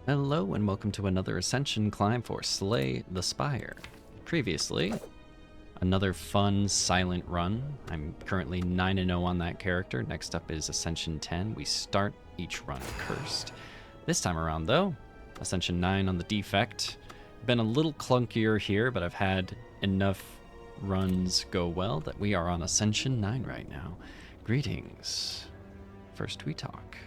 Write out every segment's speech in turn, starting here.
Hello and welcome to another Ascension climb for Slay the Spire. Previously, another fun silent run. I'm currently 9-0 on that character. Next up is Ascension 10. We start each run cursed. This time around though, Ascension 9 on the Defect. Been a little clunkier here, but I've had enough runs go well that we are on Ascension 9 right now. Greetings. First we talk.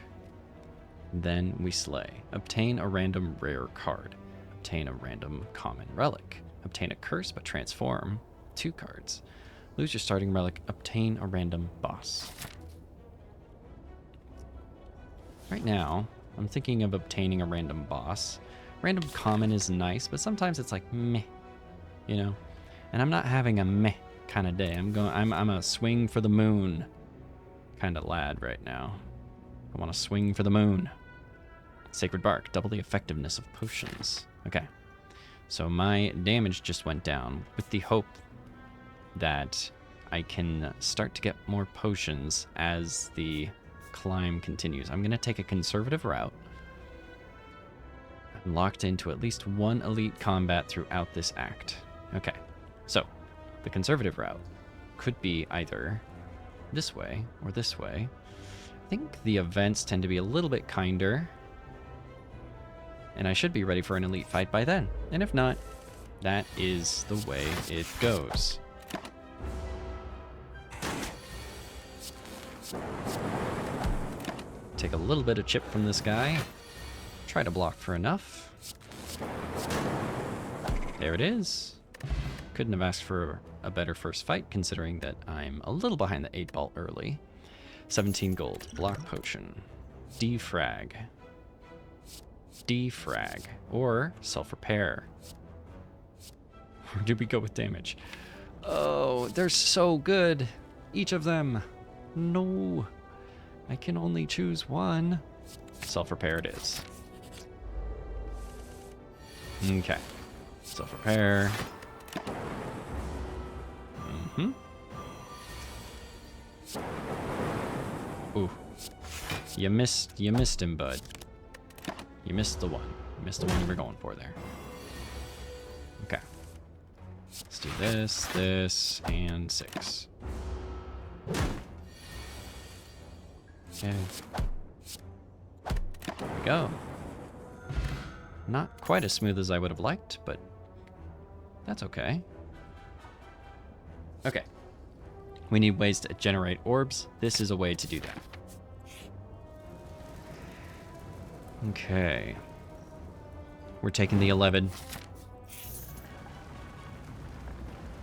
Then we slay. Obtain a random rare card. Obtain a random common relic. Obtain a curse but transform 2 cards. Lose your starting relic. Obtain a random boss. Right now, I'm thinking of obtaining a random boss. Random common is nice, but sometimes it's like meh, you know? And I'm not having a meh kind of day. I'm a swing for the moon kind of lad right now. I want to swing for the moon. Sacred Bark, double the effectiveness of potions. Okay, so my damage just went down with the hope that I can start to get more potions as the climb continues. I'm going to take a conservative route. I'm locked into at least one elite combat throughout this act. Okay, so the conservative route could be either this way or this way. I think the events tend to be a little bit kinder, and I should be ready for an elite fight by then. And if not, that is the way it goes. Take a little bit of chip from this guy. Try to block for enough. There it is. Couldn't have asked for a better first fight, considering that I'm a little behind the 8 ball early. 17 gold. Block potion. Defrag. Defrag. Or self-repair. Or did we go with damage? Oh, they're so good. Each of them. No. I can only choose one. Self-repair it is. Okay. Self-repair. Ooh. You missed him, bud. You missed the one. You missed the one you were going for there. Okay. Let's do this, and 6. Okay. There we go. Not quite as smooth as I would have liked, but that's okay. Okay. We need ways to generate orbs. This is a way to do that. Okay. We're taking the 11.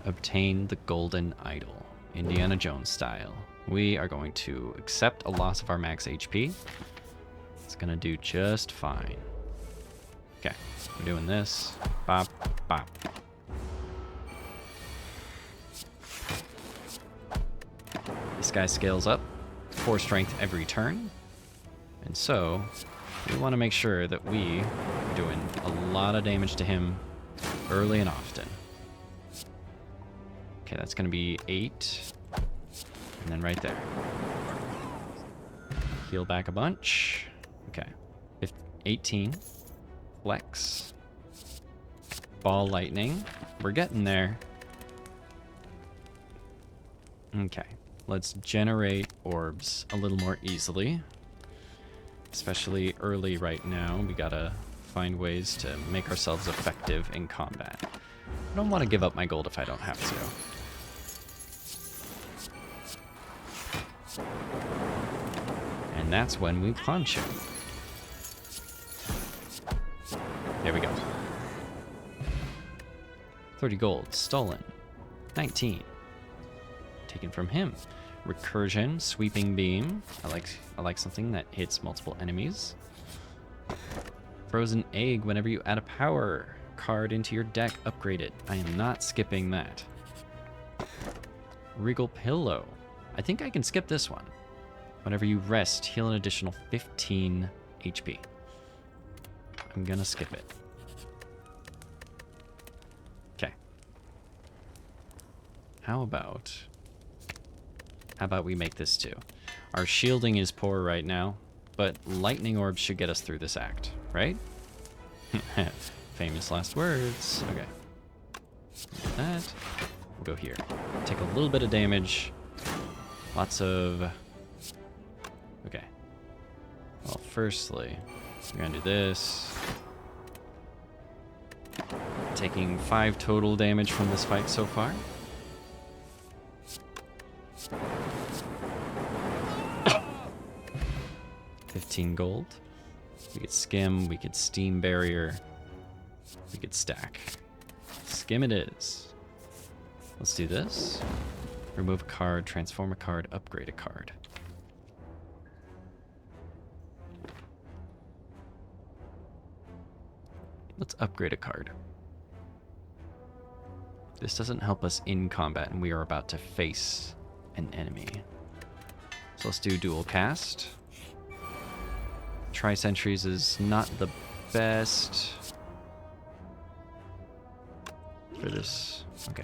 Obtain the golden idol. Indiana Jones style. We are going to accept a loss of our max HP. It's gonna do just fine. Okay, we're doing this. Bop, bop. This guy scales up 4 strength every turn. And so we want to make sure that we are doing a lot of damage to him early and often. Okay, that's going to be 8. And then right there. Heal back a bunch. Okay. 18. Flex. Ball lightning. We're getting there. Okay. Let's generate orbs a little more easily. Especially early right now. We gotta find ways to make ourselves effective in combat. I don't want to give up my gold if I don't have to. And that's when we punch him. There we go. 30 gold. Stolen. 19. Taken from him. Recursion, sweeping beam. I like something that hits multiple enemies. Frozen egg. Whenever you add a power card into your deck, upgrade it. I am not skipping that. Regal pillow. I think I can skip this one. Whenever you rest, heal an additional 15 HP. I'm gonna skip it. Okay. How about we make this too? Our shielding is poor right now, but lightning orbs should get us through this act, right? Famous last words. Okay. Do that. We'll go here. Take a little bit of damage. Lots of... Okay. Well, firstly, we're gonna do this. Taking 5 total damage from this fight so far. $15 gold. We could skim, we could steam barrier, we could stack. Skim it is. Let's do this. Remove a card, transform a card, upgrade a card. Let's upgrade a card. This doesn't help us in combat, and we are about to face an enemy. So let's do dual cast. Tri-sentries is not the best for this. Okay.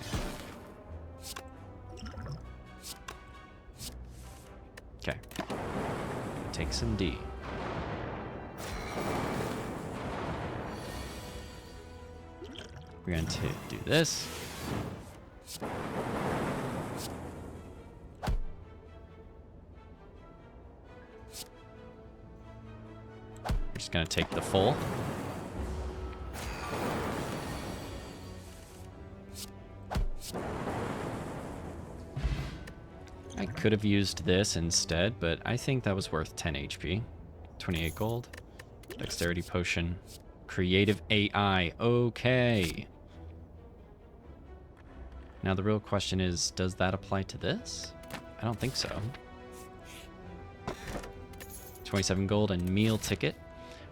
Okay. Take some D. We're going to do this. We're just going to take the full. I could have used this instead, but I think that was worth 10 HP. 28 gold. Dexterity potion. Creative AI. Okay. Now the real question is, does that apply to this? I don't think so. 27 gold and meal ticket.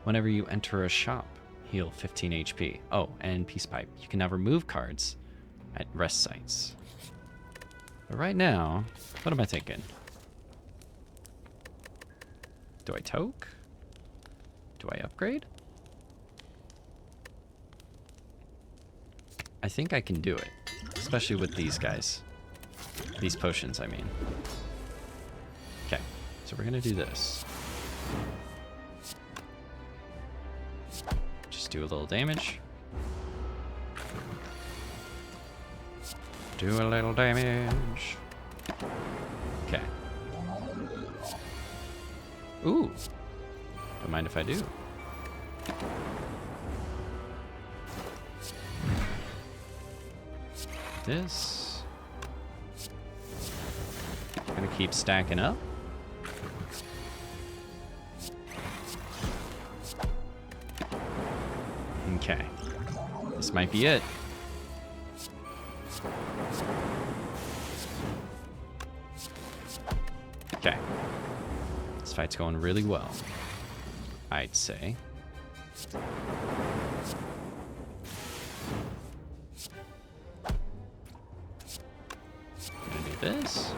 Whenever you enter a shop, heal 15 HP. Oh, and peace pipe. You can now remove cards at rest sites. But right now, what am I thinking? Do I toke? Do I upgrade? I think I can do it. Especially with these guys. These potions, I mean. Okay, so we're gonna do this. Just do a little damage. Do a little damage. Okay. Ooh. Don't mind if I do. This. Gonna keep stacking up. Okay. This might be it. Okay. This fight's going really well, I'd say. Gonna do this.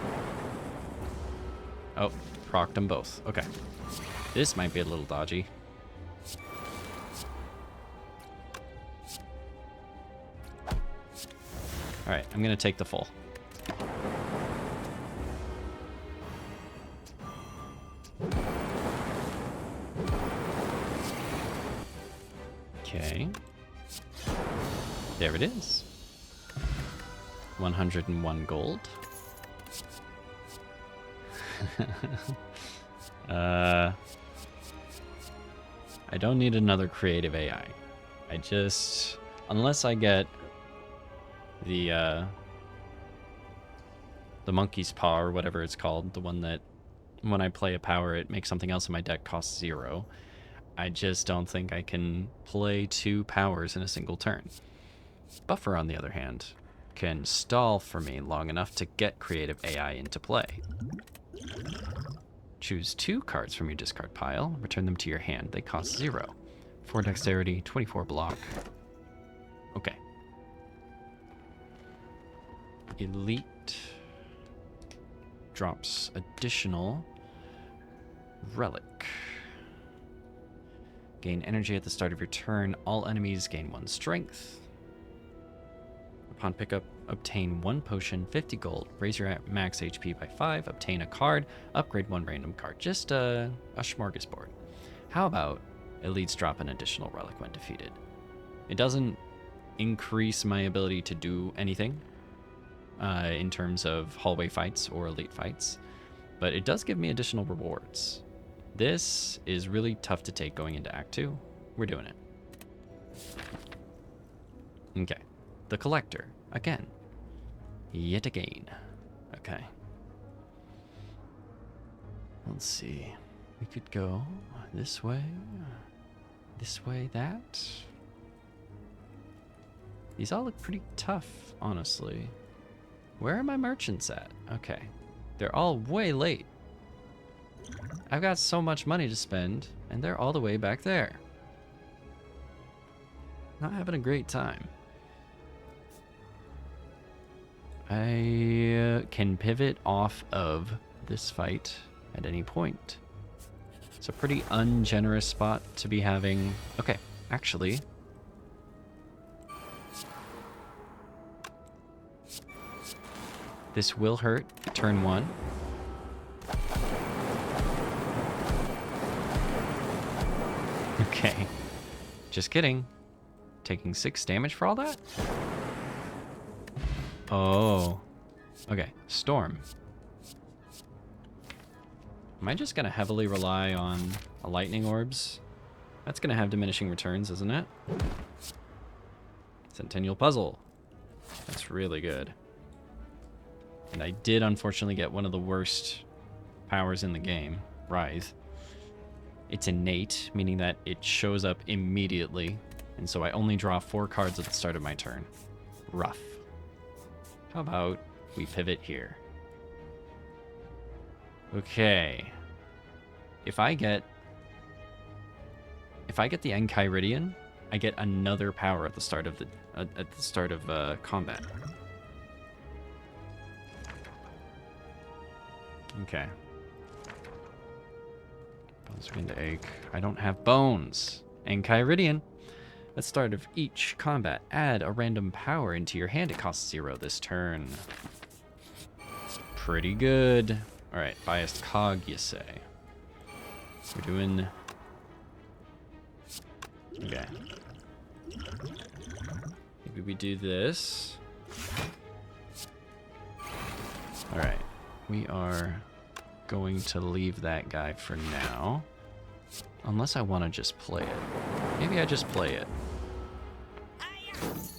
Oh, procced them both. Okay. This might be a little dodgy. Alright, I'm gonna take the full. Okay. There it is. 101 gold. I don't need another creative AI. I just... Unless I get the monkey's paw or whatever it's called, the one that when I play a power it makes something else in my deck cost 0. I just don't think I can play 2 powers in a single turn. Buffer, on the other hand, can stall for me long enough to get creative AI into play. Choose 2 cards from your discard pile, return them to your hand. They cost 0. 4 dexterity, 24 block. Okay. Elite drops additional relic. Gain energy at the start of your turn. All enemies gain 1 strength. Upon pickup, obtain 1 potion, 50 gold, raise your max HP by 5, obtain a card, upgrade 1 random card. Just a smorgasbord. How about elites drop an additional relic when defeated? It doesn't increase my ability to do anything in terms of hallway fights or elite fights, but it does give me additional rewards. This is really tough to take going into Act 2. We're doing it. Okay. The Collector. Again. Yet again. Okay. Let's see. We could go this way, that. These all look pretty tough, honestly. Where are my merchants at? Okay. They're all way late. I've got so much money to spend, and they're all the way back there. Not having a great time. I can pivot off of this fight at any point. It's a pretty ungenerous spot to be having. Okay, actually. This will hurt turn 1. Okay. Just kidding. Taking 6 damage for all that? Oh. Okay, Storm. Am I just gonna heavily rely on a lightning orbs? That's gonna have diminishing returns, isn't it? Centennial Puzzle. That's really good. And I did unfortunately get one of the worst powers in the game, Writhe. It's innate, meaning that it shows up immediately, and so I only draw 4 cards at the start of my turn. Rough. How about we pivot here? Okay. If I get the Enchiridion, I get another power at the start of combat. Okay. Bones begin to ache. I don't have bones. Enchiridion. At the start of each combat, add a random power into your hand. It costs 0 this turn. Pretty good. Alright, biased cog, you say. We're doing... Okay. Maybe we do this. Alright. We are going to leave that guy for now. Unless I want to just play it. Maybe I just play it.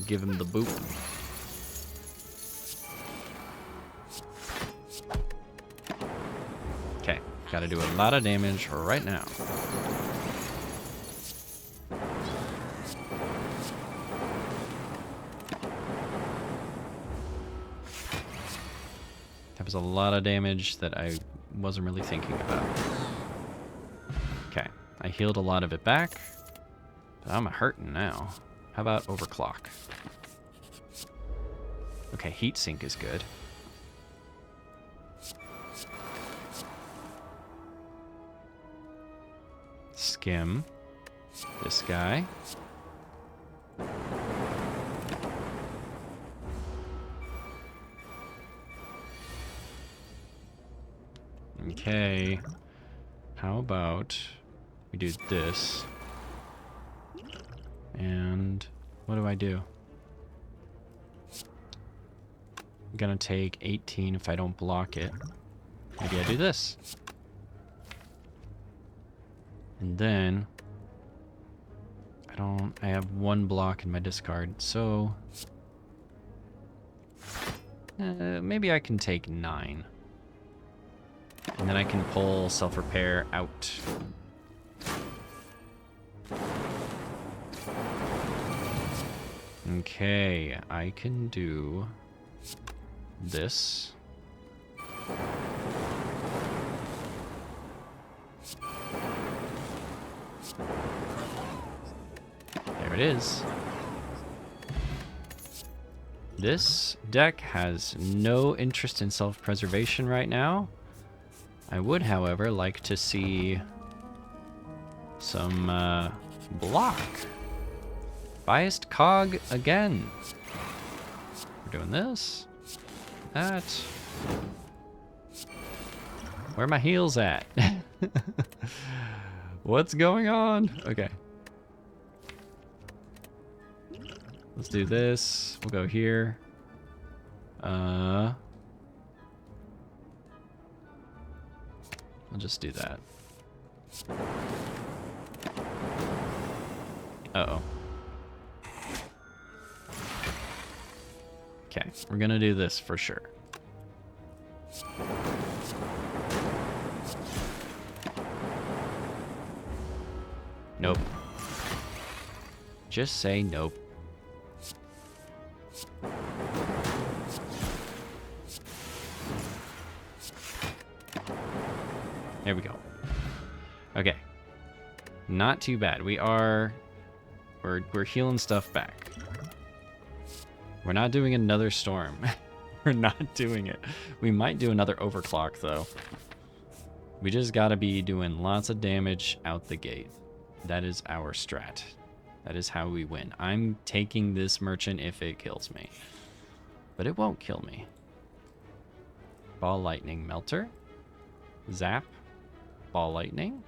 Give him the boop. Okay, gotta do a lot of damage right now. That was a lot of damage that I wasn't really thinking about. Okay, I healed a lot of it back, but I'm hurting now. How about overclock? Okay, heat sink is good. Skim. This guy. Okay. How about we do this? And what do I do? I'm gonna take 18 if I don't block it. Maybe I do this. And then I have 1 block in my discard, so maybe I can take 9. And then I can pull self-repair out. Okay, I can do this. There it is. This deck has no interest in self-preservation right now. I would, however, like to see some block. Biased cog again. We're doing this. That. Where are my heels at? What's going on? Okay. Let's do this. We'll go here. I'll just do that. Uh-oh. Okay, we're gonna do this for sure. Nope. Just say nope. There we go. Okay. Not too bad. We're healing stuff back. We're not doing another storm. We're not doing it. We might do another overclock though. We just gotta be doing lots of damage out the gate. That is our strat. That is how we win. I'm taking this merchant if it kills me. But it won't kill me. Ball lightning melter. Zap. Ball lightning.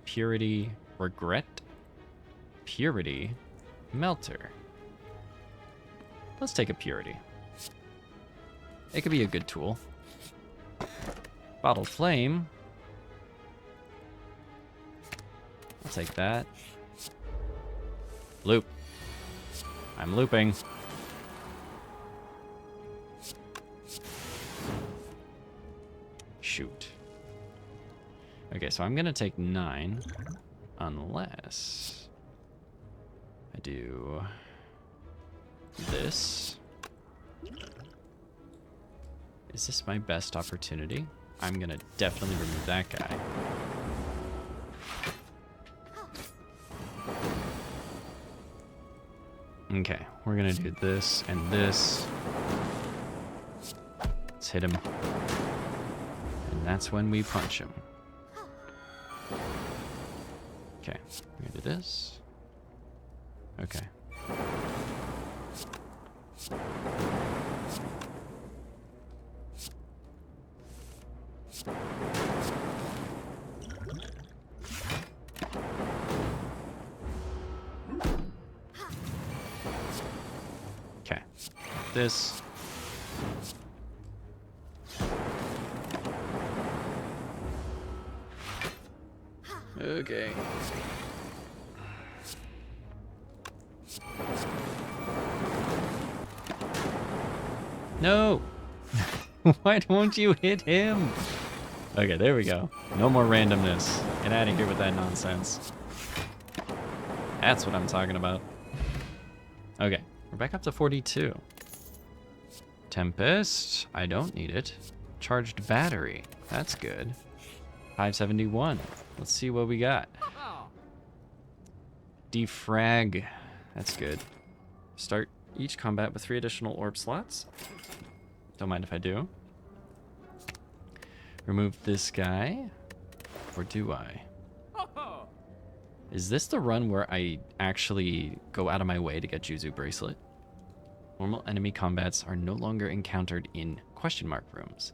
Purity regret. Purity melter. Let's take a purity. It could be a good tool. Bottled flame. I'll take that. Loop. I'm looping. Shoot. Okay, so I'm gonna take 9 unless I do this. Is this my best opportunity? I'm gonna definitely remove that guy. Okay, we're gonna do this and this. Let's hit him. And that's when we punch him. Okay, we're gonna do this. Okay. Okay. This. Okay. No! Why don't you hit him? Okay, there we go. No more randomness. Get out of here with that nonsense. That's what I'm talking about. Okay, we're back up to 42. Tempest. I don't need it. Charged battery. That's good. 571. Let's see what we got. Defrag. That's good. Start each combat with 3 additional orb slots. Don't mind if I do. Remove this guy. Or do I? Is this the run where I actually go out of my way to get Juzu Bracelet? Normal enemy combats are no longer encountered in question mark rooms.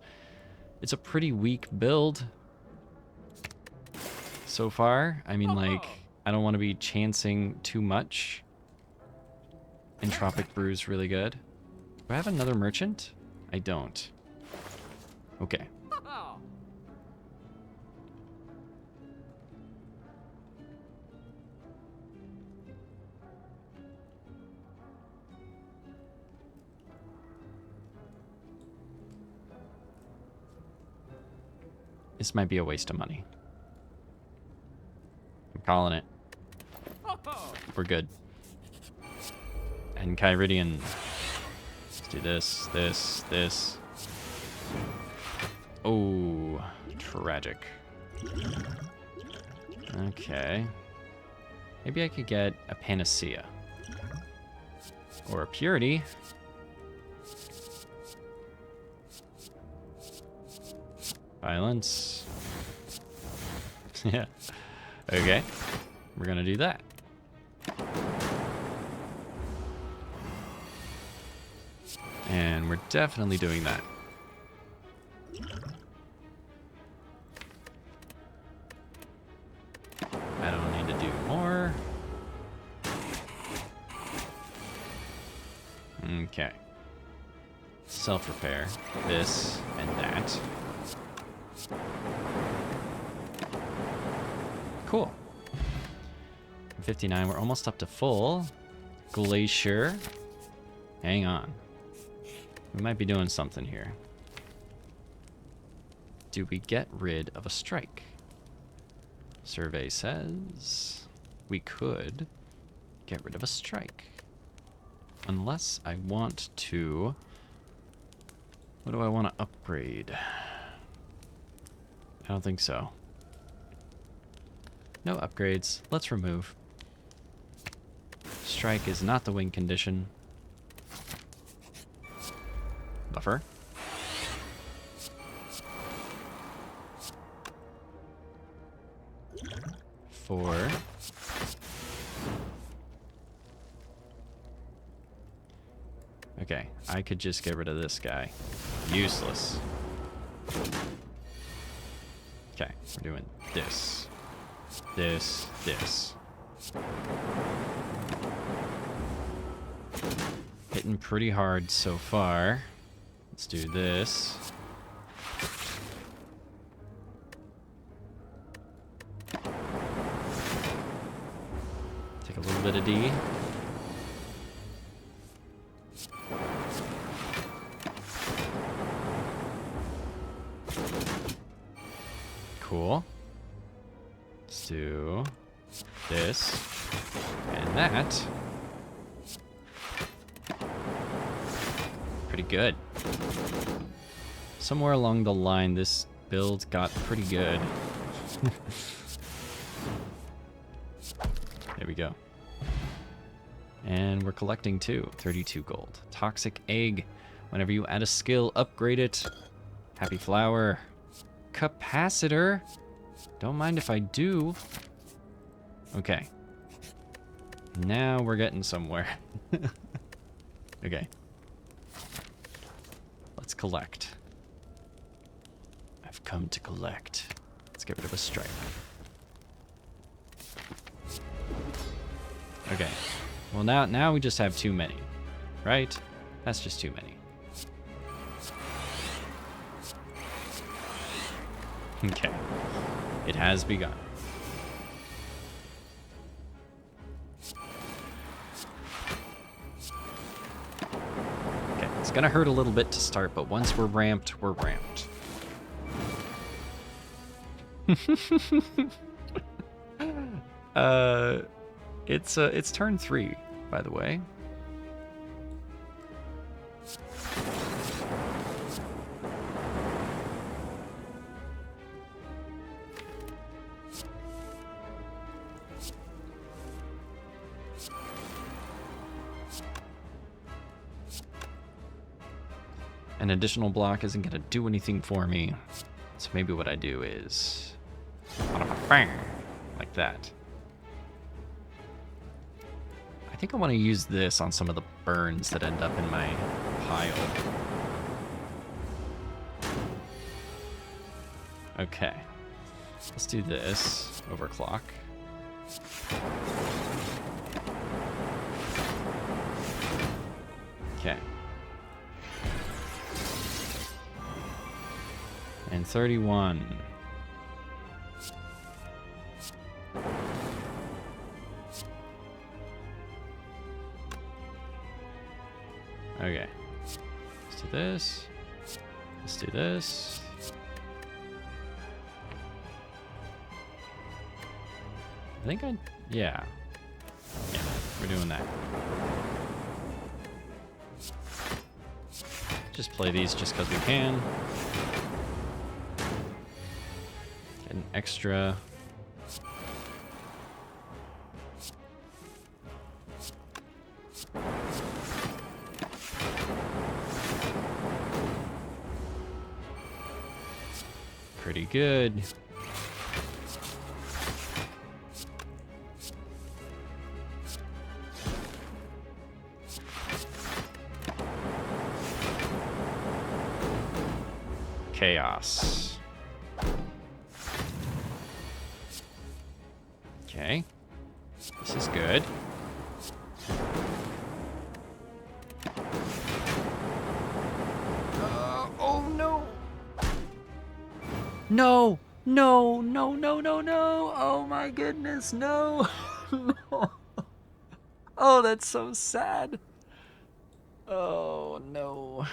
It's a pretty weak build so far. I mean, like, I don't want to be chancing too much. Entropic Brew's really good. Do I have another merchant? I don't. Okay. This might be a waste of money. I'm calling it. We're good. And Kyridian. Let's do this, this. Oh, tragic. Okay. Maybe I could get a Panacea. Or a Purity. Violence. Yeah. Okay. We're gonna do that. And we're definitely doing that. I don't need to do more. Okay. Self-repair. This and that. Cool. 59, we're almost up to full. Glacier. Hang on. We might be doing something here. Do we get rid of a strike? Survey says we could get rid of a strike. Unless I want to... What do I want to upgrade? I don't think so. No upgrades. Let's remove. Strike is not the win condition. Buffer. Four. Okay, I could just get rid of this guy. Useless. Okay, we're doing this. This. Hitting pretty hard so far. Let's do this. Take a little bit of D. Cool. Let's do this and that. Pretty good. Somewhere along the line, this build got pretty good. There we go. And we're collecting too. 32 gold. Toxic egg. Whenever you add a skill, upgrade it. Happy flower. Capacitor. Don't mind if I do. Okay. Now we're getting somewhere. Okay. Let's collect. I've come to collect. Let's get rid of a stripe. Okay. Well, now we just have too many, right? That's just too many. Okay. It has begun. Okay, it's gonna hurt a little bit to start, but once we're ramped, we're ramped. It's turn 3, by the way. An additional block isn't gonna do anything for me, so maybe what I do is like that. I think I want to use this on some of the burns that end up in my pile. Okay, let's do this. Overclock. Okay. And 31. Okay. Let's do this. Let's do this. I think yeah. Yeah, we're doing that. Just play these just because we can. Get an extra. Pretty good. Chaos. Okay. This is good. No! No! No! No! No! No! Oh my goodness! No! No! Oh, that's so sad. Oh no.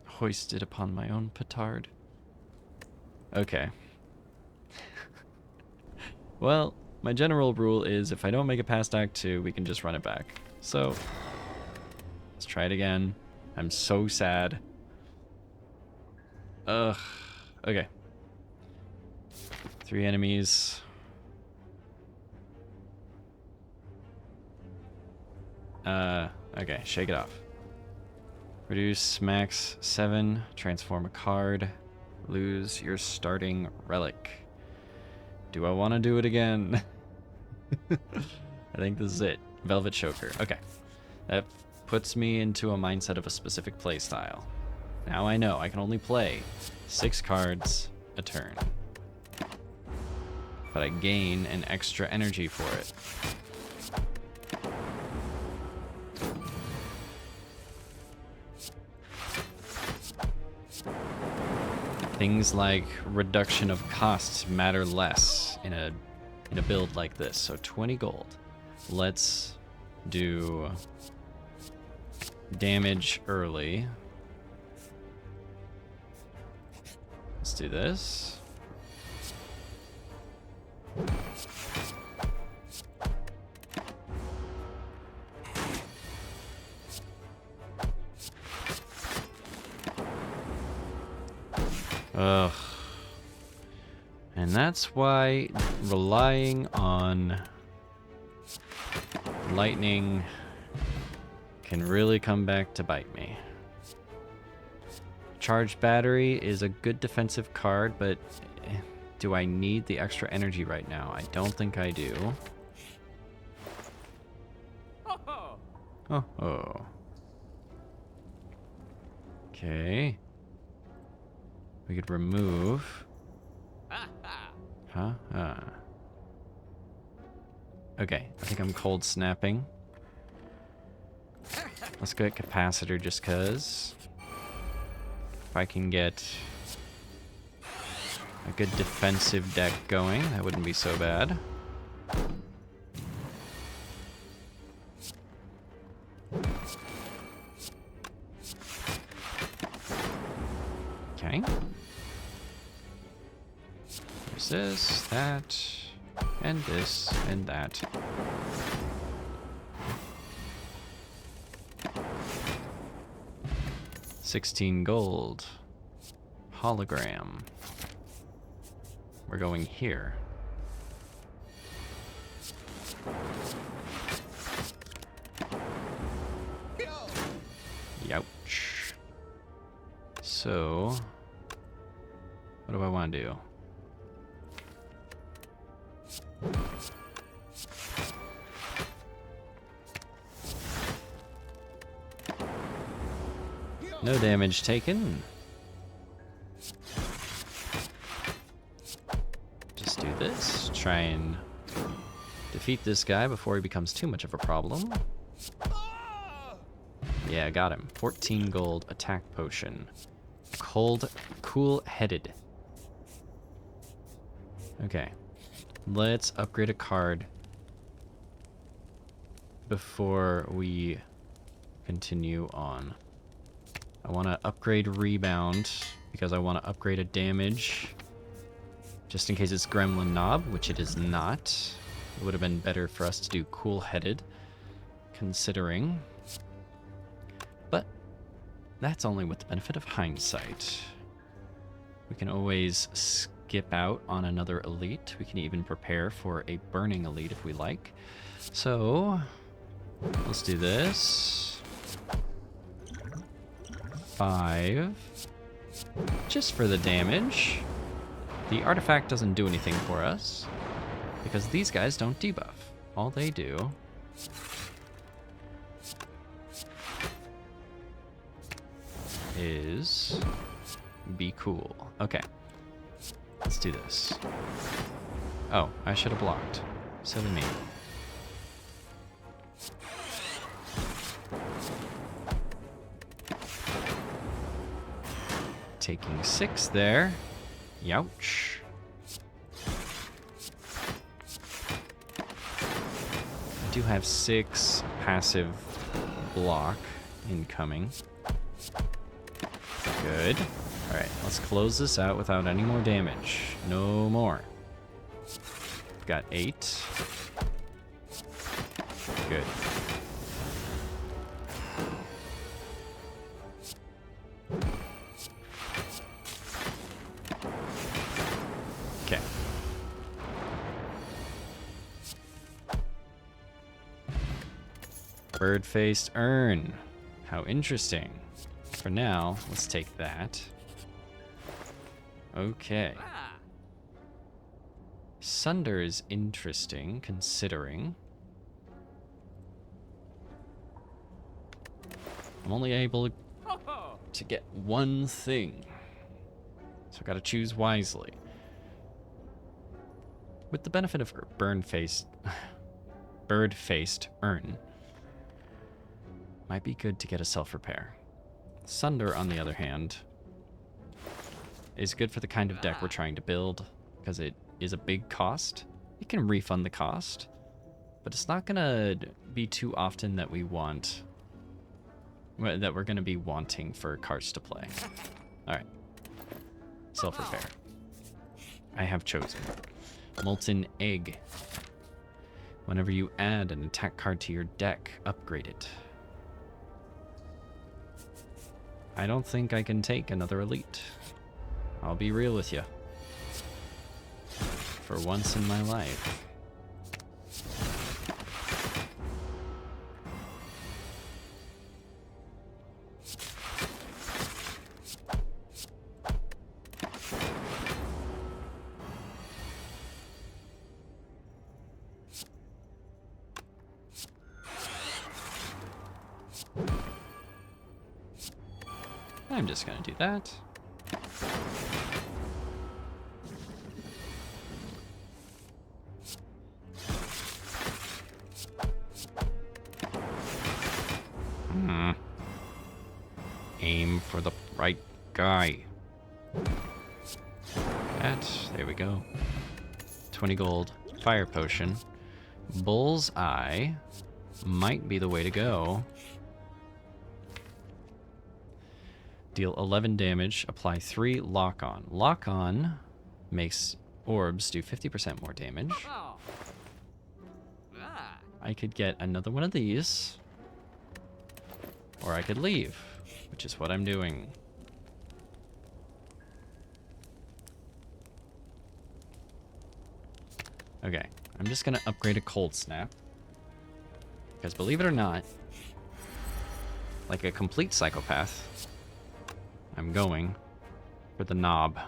Hoisted upon my own petard. Okay. Well, my general rule is if I don't make it past Act 2, we can just run it back. So, let's try it again. I'm so sad. Ugh. Okay. 3 enemies. Okay, shake it off. Reduce max 7, transform a card, lose your starting relic. Do I want to do it again? I think this is it. Velvet Choker. Okay. That puts me into a mindset of a specific playstyle. Now I know I can only play 6 cards a turn. But I gain an extra energy for it. Things like reduction of costs matter less in a build like this. So 20 gold. Let's do damage early. Let's do this. Ugh. And that's why relying on lightning can really come back to bite me. Charged battery is a good defensive card, but do I need the extra energy right now? I don't think I do. Oh. Okay. We could remove. Huh? Okay, I think I'm cold snapping. Let's go at capacitor just cause. If I can get a good defensive deck going, that wouldn't be so bad. Okay. There's this, that, and this, and that. $16 gold. Hologram. We're going here. Youch. So, what do I want to do? No damage taken. Just do this. Try and defeat this guy before he becomes too much of a problem. Yeah, got him. 14 gold attack potion. Cool-headed. Okay. Let's upgrade a card before we continue on. I want to upgrade Rebound because I want to upgrade a damage just in case it's Gremlin Knob, which it is not. It would have been better for us to do Cool-headed, considering. But that's only with the benefit of hindsight. We can always skip out on another elite. We can even prepare for a burning elite if we like. So, let's do this. 5. Just for the damage. The artifact doesn't do anything for us because these guys don't debuff. All they do is be cool. Okay. Let's do this. Oh, I should have blocked. Silly me. taking 6 there. Youch. I do have 6 passive block incoming. Good. Alright, let's close this out without any more damage. No more. Got 8. Good. Okay. Bird-faced urn. How interesting. For now, let's take that. Okay. Sunder is interesting, considering I'm only able to get one thing. So I gotta choose wisely. With the benefit of bird-faced urn, might be good to get a self-repair. Sunder, on the other hand, is good for the kind of deck we're trying to build, because it is a big cost. It can refund the cost, but it's not gonna be too often that we're gonna be wanting for cards to play. Alright. Self-repair. I have chosen Molten Egg. Whenever you add an attack card to your deck, upgrade it. I don't think I can take another elite. I'll be real with you. For once in my life. I'm just gonna do that. Aim for the right guy. There we go. 20 gold. Fire potion. Bullseye might be the way to go. Deal 11 damage. Apply 3 lock-on. Lock-on makes orbs do 50% more damage. I could get another one of these. Or I could leave, which is what I'm doing. Okay, I'm just gonna upgrade a cold snap. Because believe it or not, like a complete psychopath, I'm going for the knob.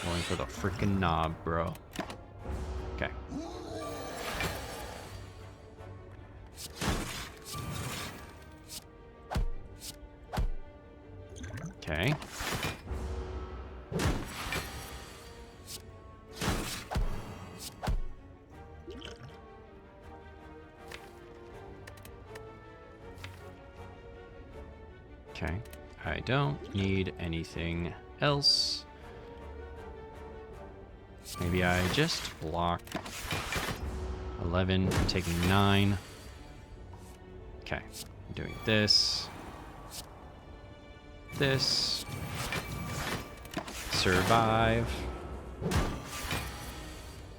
Going for the freaking knob, bro. Okay. Okay. Okay. I don't need anything else. Maybe I just block 11, I'm taking 9. Okay. I'm doing this. This. Survive.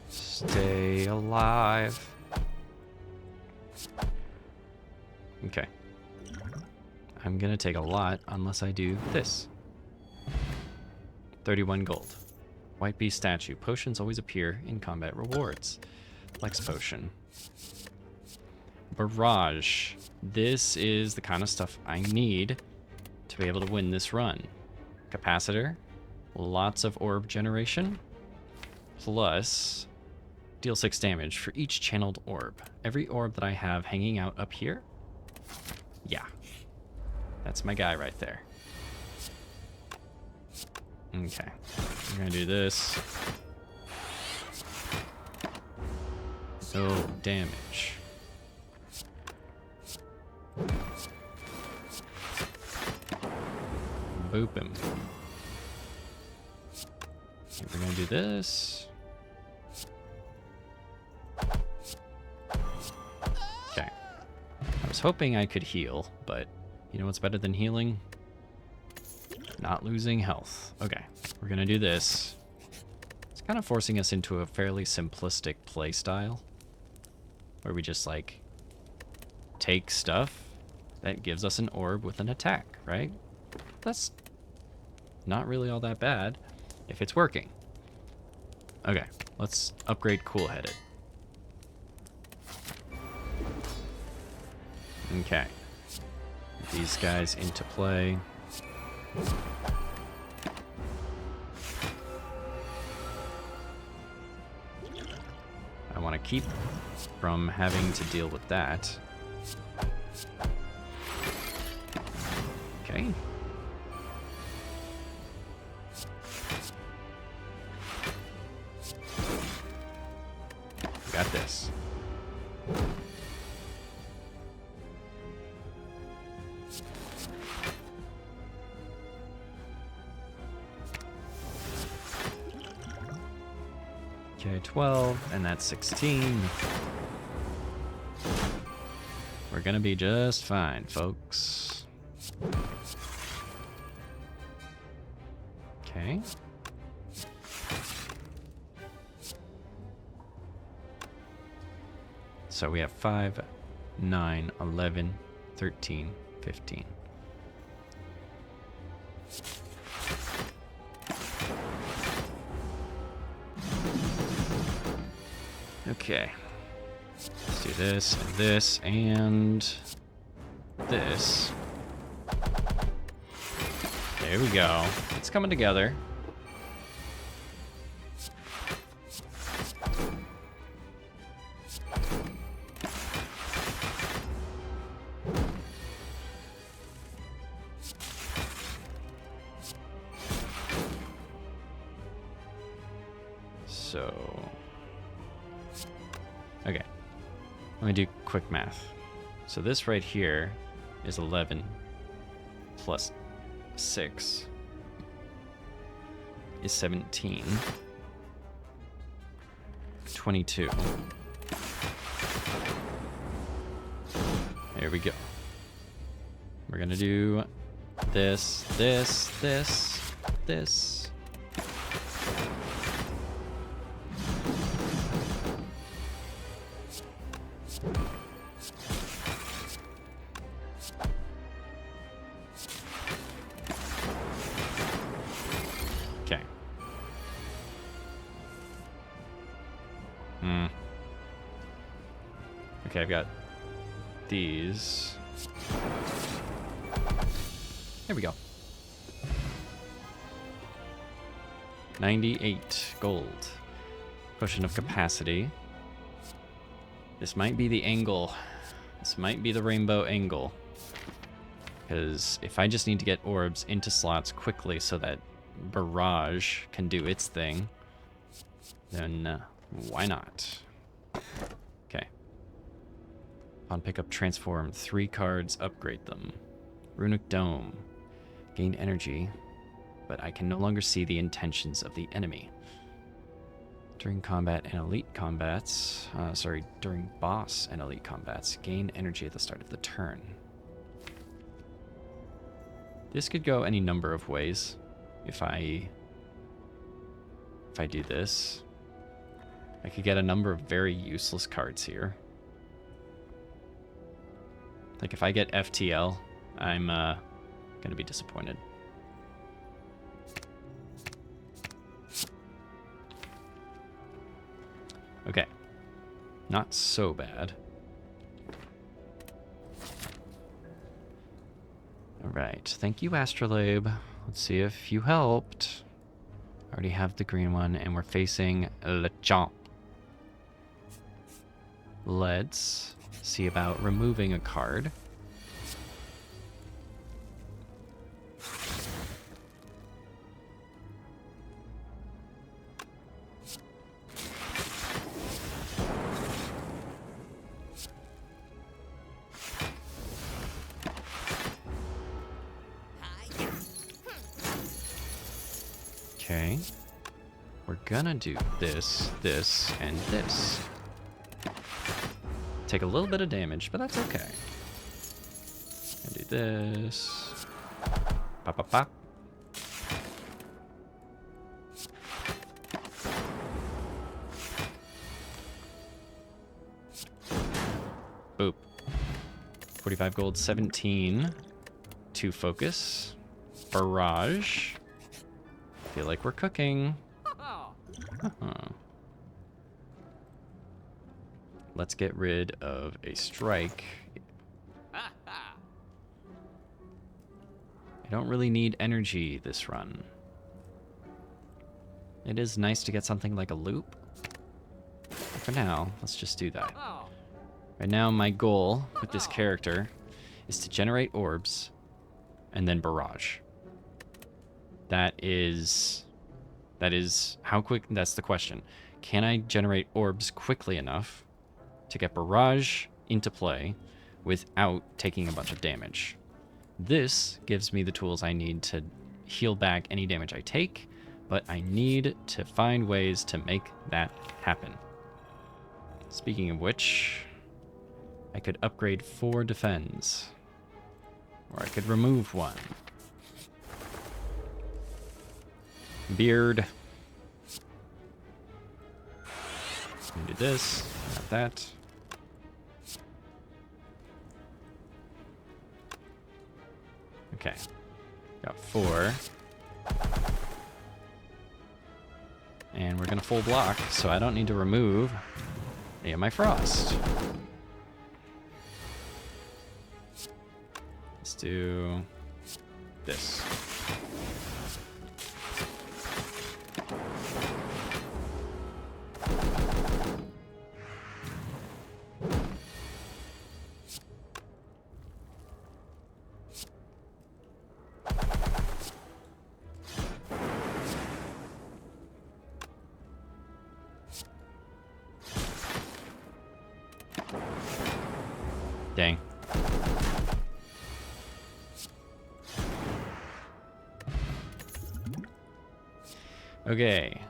Stay alive. Okay. I'm gonna take a lot unless I do this. 31 gold. White Beast statue. Potions always appear in combat rewards. Flex potion. Barrage. This is the kind of stuff I need to be able to win this run. Capacitor. Lots of orb generation. Plus deal 6 damage for each channeled orb. Every orb that I have hanging out up here. Yeah. That's my guy right there. Okay. I'm gonna do this. No damage. boop him. Okay, we're gonna do this. Okay. I was hoping I could heal, but you know what's better than healing? Not losing health. Okay, we're gonna do this. It's kind of forcing us into a fairly simplistic play style, where we just like take stuff that gives us an orb with an attack, right? That's not really all that bad if it's working. Okay, let's upgrade Cool-Headed. Okay. These guys into play. I want to keep from having to deal with that. Okay. Got this. Okay, 12, and that's 16. We're gonna be just fine, folks. Okay. So we have 5, 9, 11, 13, 15. Okay. Let's do this, and this, and this. There we go. It's coming together. So, okay, let me do quick math. So this right here is 11 plus 6 is 17. 22. There we go. We're gonna do this, this, this, this. Okay. Okay, I've got these. There we go. 98 gold. Potion of capacity. This might be the angle. This might be the rainbow angle. Because if I just need to get orbs into slots quickly so that Barrage can do its thing, then why not? Okay. On pickup, transform 3 cards, upgrade them. Runic Dome. Gain energy, but I can no longer see the intentions of the enemy. During combat and elite combats, during boss and elite combats, gain energy at the start of the turn. This could go any number of ways if I do this. I could get a number of very useless cards here. Like if I get FTL, I'm gonna be disappointed. Okay, not so bad. All right, thank you, Astrolabe. Let's see if you helped. I already have the green one, and we're facing Lechomp. Let's see about removing a card. Okay. We're gonna do this, this, and this. Take a little bit of damage, but that's okay. Gonna do this. Pop, pop, pop. Boop. 45 gold, 17. 2 focus. Barrage. Feel like we're cooking. Let's get rid of a strike. I don't really need energy this run. It is nice to get something like a loop. But for now, let's just do that. Right now, my goal with this character is to generate orbs and then barrage. That is how quick, that's the question. Can I generate orbs quickly enough to get barrage into play without taking a bunch of damage? This gives me the tools I need to heal back any damage I take, but I need to find ways to make that happen. Speaking of which, I could upgrade 4 defends, or I could remove 1. Beard. Do this, not that. Okay, got 4. And we're gonna full block, so I don't need to remove any of my frost. Let's do this. Dang. Okay.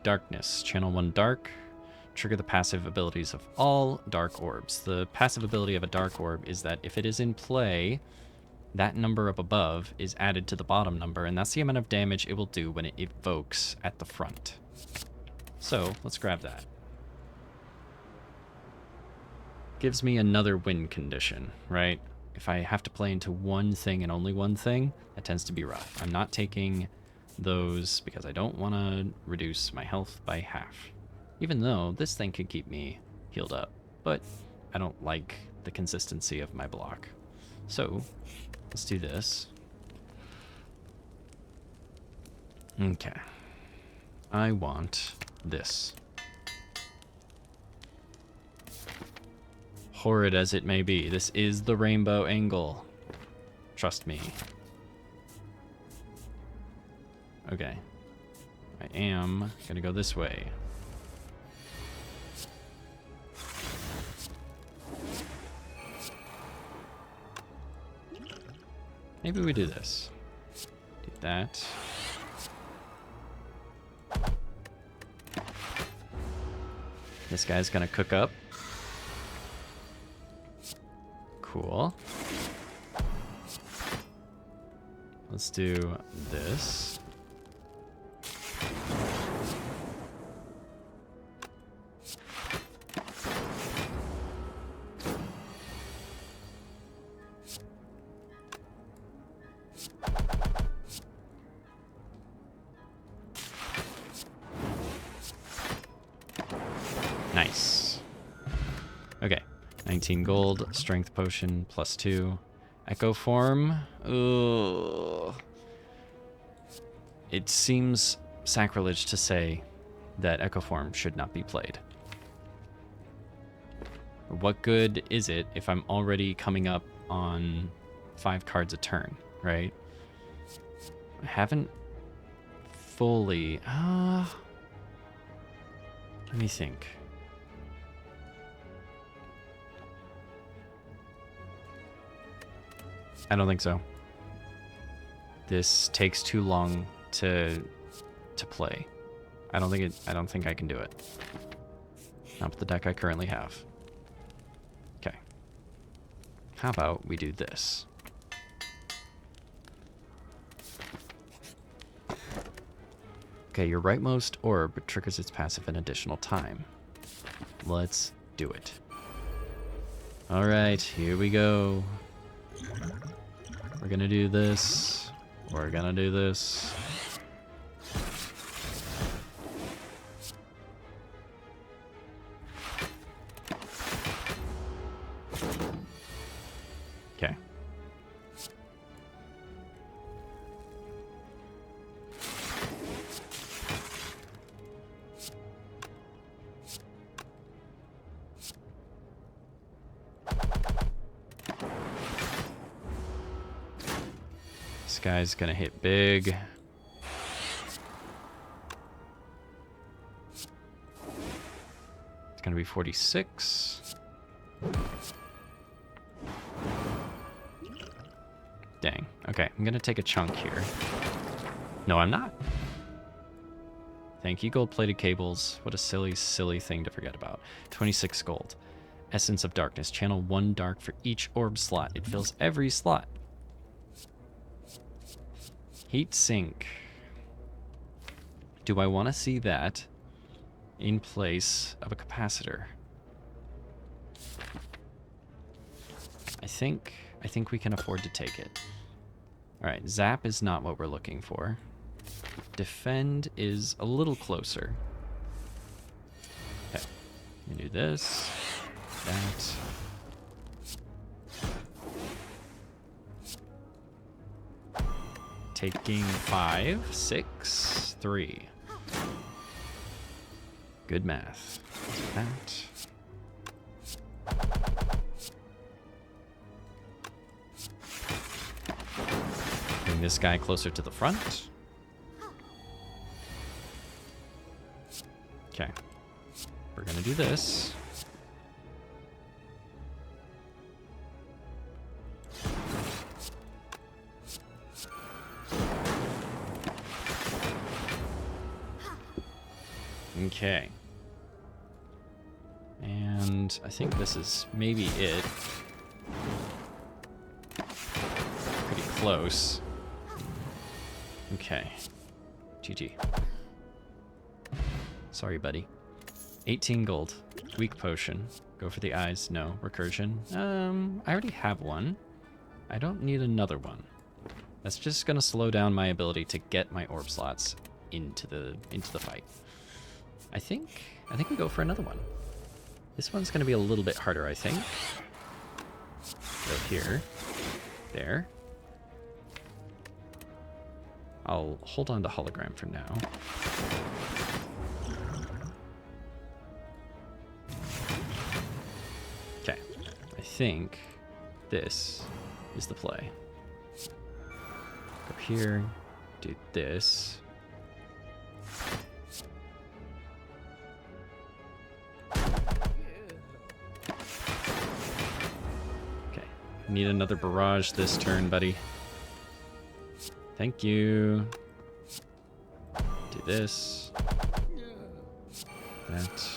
Darkness. Channel 1 dark. Trigger the passive abilities of all dark orbs. The passive ability of a dark orb is that if it is in play, that number up above is added to the bottom number, and that's the amount of damage it will do when it evokes at the front. So, let's grab that. Gives me another win condition, right? If I have to play into one thing and only one thing, that tends to be rough. I'm not taking those because I don't want to reduce my health by half. Even though this thing could keep me healed up, but I don't like the consistency of my block. So, let's do this. Okay. I want this. Horrid as it may be, this is the rainbow angle. Trust me. Okay. I am gonna go this way. Maybe we do this. Do that. This guy's gonna cook up. Cool. Let's do this. Nice. Okay. 19 gold, strength potion, +2. Echo form. Ugh. It seems sacrilege to say that echo form should not be played. What good is it if I'm already coming up on 5 cards a turn, right? I haven't fully... let me think. I don't think so. This takes too long to to play. I don't think I can do it. Not with the deck I currently have. Okay. How about we do this? Okay, your rightmost orb triggers its passive an additional time. Let's do it. Alright, here we go. We're gonna do this. We're gonna do this. Okay. This guy's gonna hit big. It's gonna be 46. Dang. Okay, I'm gonna take a chunk here. No, I'm not. Thank you, gold-plated cables. What a silly, silly thing to forget about. 26 gold. Essence of Darkness. Channel 1 dark for each orb slot. It fills every slot. Heat sink. Do I want to see that in place of a capacitor? I think we can afford to take it. All right, zap is not what we're looking for. Defend is a little closer. Okay, we do this, that. Taking 5, 6, 3. Good math. That. Bring this guy closer to the front. Okay. We're gonna do this. Okay. And I think this is maybe it. Pretty close. Okay. GG. Sorry, buddy. 18 gold. Weak potion. Go for the eyes. No. Recursion. I already have one. I don't need another one. That's just gonna slow down my ability to get my orb slots into the fight. I think we go for another one. This one's going to be a little bit harder, I think. Go here. There. I'll hold on to hologram for now. Okay. I think this is the play. Go here. Do this. Need another barrage this turn, buddy. Thank you. Do this. That.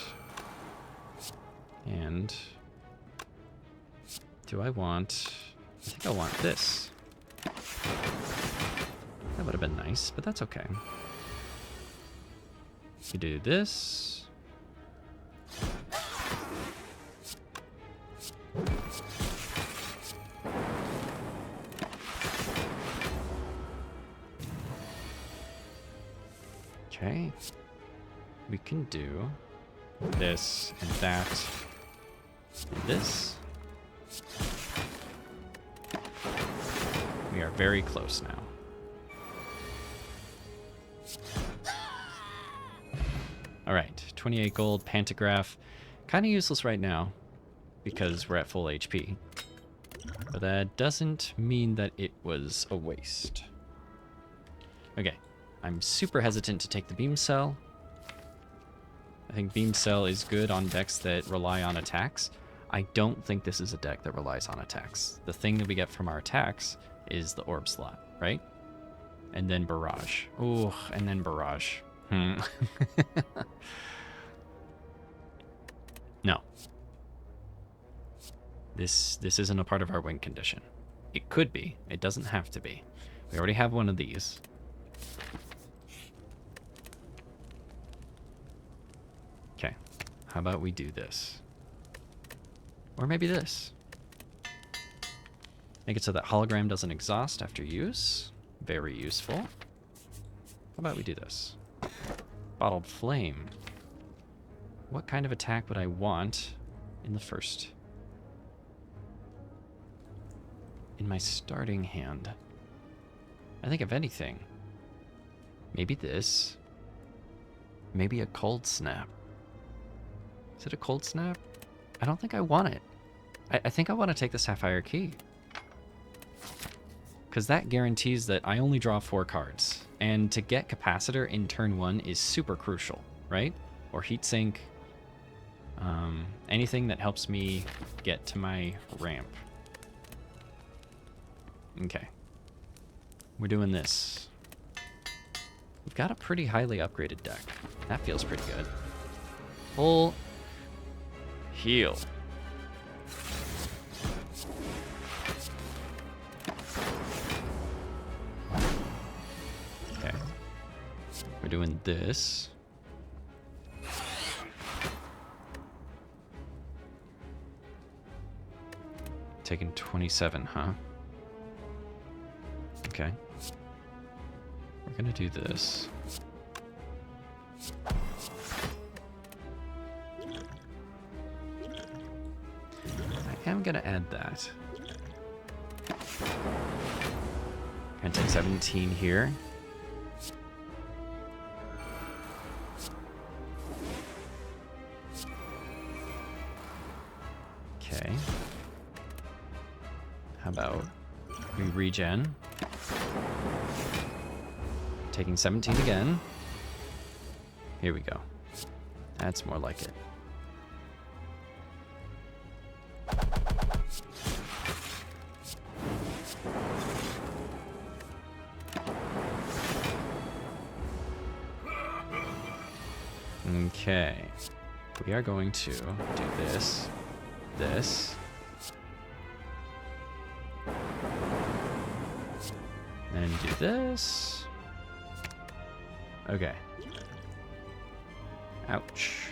And do I want... I think I want this. That would have been nice, but that's okay. We do this. Okay, we can do this and that and this. We are very close now. All right, 28 gold, pantograph. Kind of useless right now because we're at full HP. But that doesn't mean that it was a waste. Okay. I'm super hesitant to take the beam cell. I think beam cell is good on decks that rely on attacks. I don't think this is a deck that relies on attacks. The thing that we get from our attacks is the orb slot, right? And then barrage. Oh, and then barrage. Hmm. No. This isn't a part of our win condition. It could be. It doesn't have to be. We already have one of these. Okay. How about we do this? Or maybe this. Make it so that hologram doesn't exhaust after use. Very useful. How about we do this? Bottled flame. What kind of attack would I want in the first? In my starting hand. I think if anything. Maybe this. Maybe a cold snap. Is it a cold snap? I don't think I want it. I think I want to take the Sapphire Key. Because that guarantees that I only draw 4 cards. And to get Capacitor in turn 1 is super crucial, right? Or Heatsink. Anything that helps me get to my ramp. Okay. We're doing this. We've got a pretty highly upgraded deck. That feels pretty good. Full heal. Okay. We're doing this. Taking 27, huh? Okay. We're gonna do this. I am gonna add that. Gonna take 17 here. Okay. How about we regen? Taking 17 again. Here we go. That's more like it. Okay. We are going to do this. This. And do this. Okay. Ouch.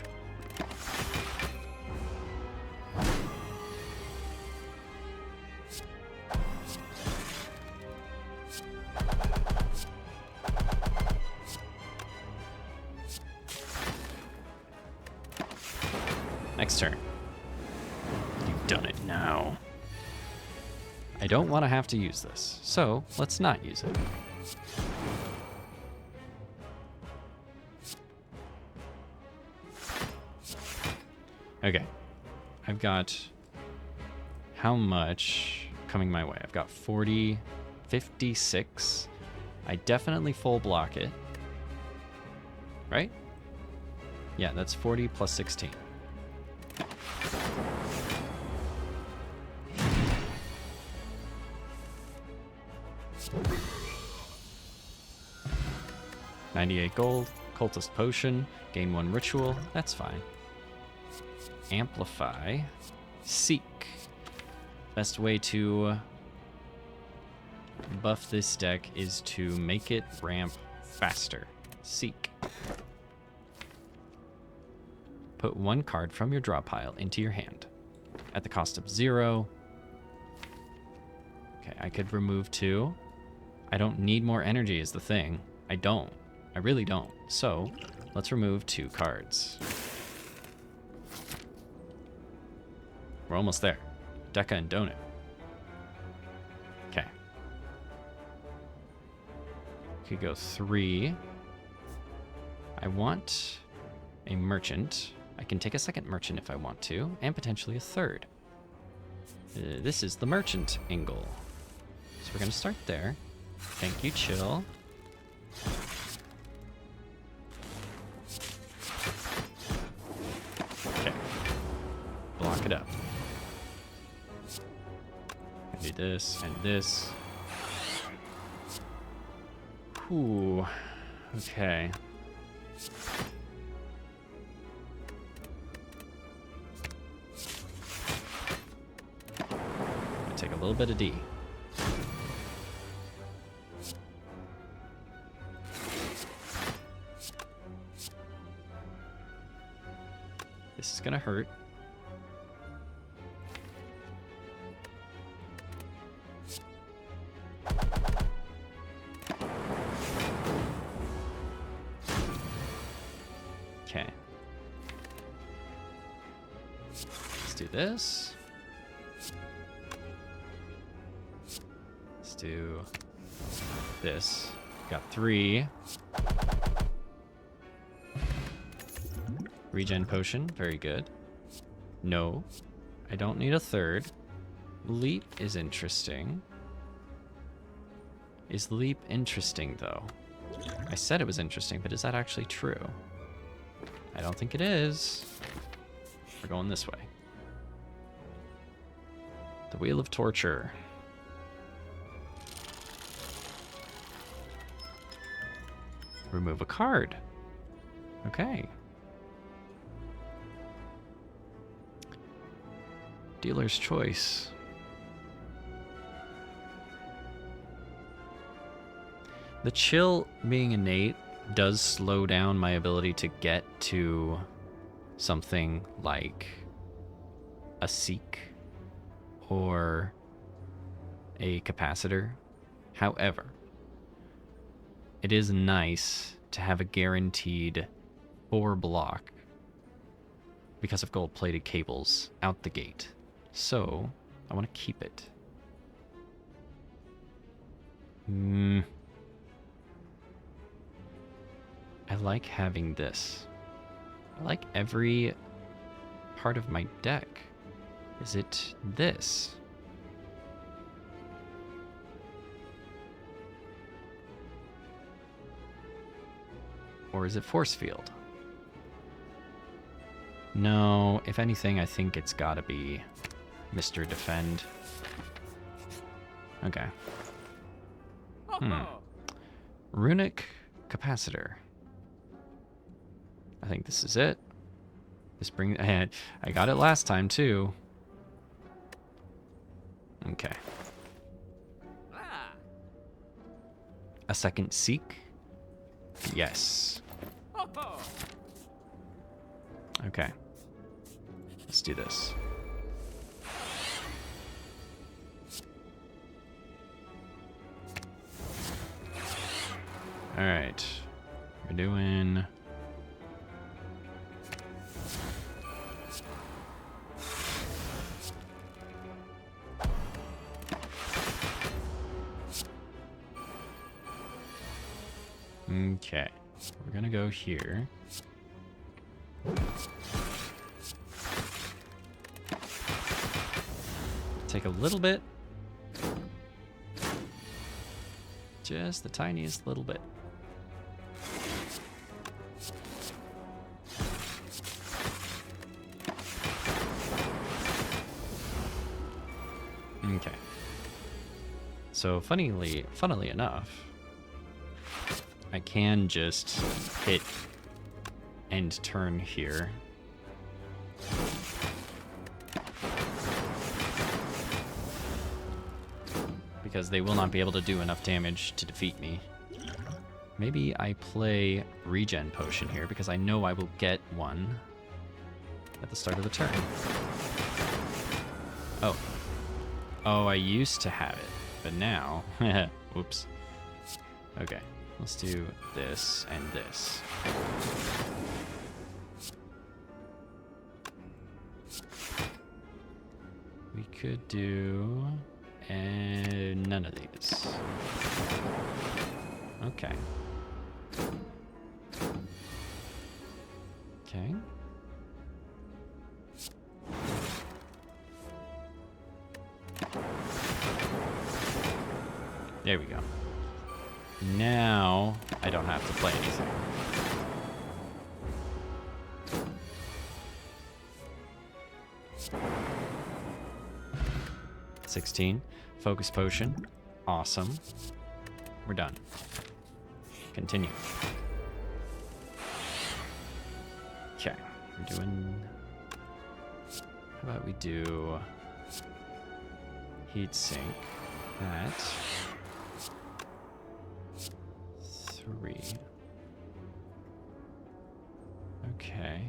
Next turn. You've done it now. I don't want to have to use this, so let's not use it. Okay. I've got how much coming my way? I've got 40, 56. I definitely full block it. Right? Yeah, that's 40 plus 16. $98 gold, cultist potion, gain 1 ritual, that's fine. Amplify, seek. Best way to buff this deck is to make it ramp faster. Seek. Put 1 card from your draw pile into your hand at the cost of 0. Okay, I could remove 2. I don't need more energy is the thing. I don't. I really don't. So, let's remove 2 cards. We're almost there. Deca and Donut. Okay. Could go 3. I want a merchant. I can take a second merchant if I want to, and potentially a third. This is the merchant angle. So we're going to start there. Thank you, chill. Okay. Block it up. Do this and this. Ooh. Okay. little bit of D. This is gonna hurt. Okay. Let's do this. Let's do this. Got 3. Regen potion, very good. No, I don't need a 3rd. Leap is interesting. Is leap interesting, though? I said it was interesting, but is that actually true? I don't think it is. We're going this way. The Wheel of Torture. Remove a card. Okay. Dealer's choice. The chill being innate does slow down my ability to get to something like a Seek or a Capacitor. However, it is nice to have a guaranteed 4 block because of gold-plated cables out the gate. So, I want to keep it. I like having this. I like every part of my deck. Is it this? Or is it Force Field? No, if anything, I think it's gotta be Mr. Defend. Okay. Runic Capacitor. I think this is it. This brings. I got it last time too. Okay. A second Seek. Yes. Okay. Let's do this. All right. We're doing. Okay. We're gonna go here. Take a little bit. Just the tiniest little bit. Okay. So funnily enough, I can just hit end turn here. Because they will not be able to do enough damage to defeat me. Maybe I play Regen Potion here because I know I will get one at the start of the turn. Oh. Oh, I used to have it, but now... Whoops. Okay, let's do this and this. We could do... And none of these. Okay. Okay. There we go. Now I don't have to play anything. $16. Focus Potion. Awesome. We're done. Continue. Okay. We're doing... How about we do... heatsink at 3. Okay.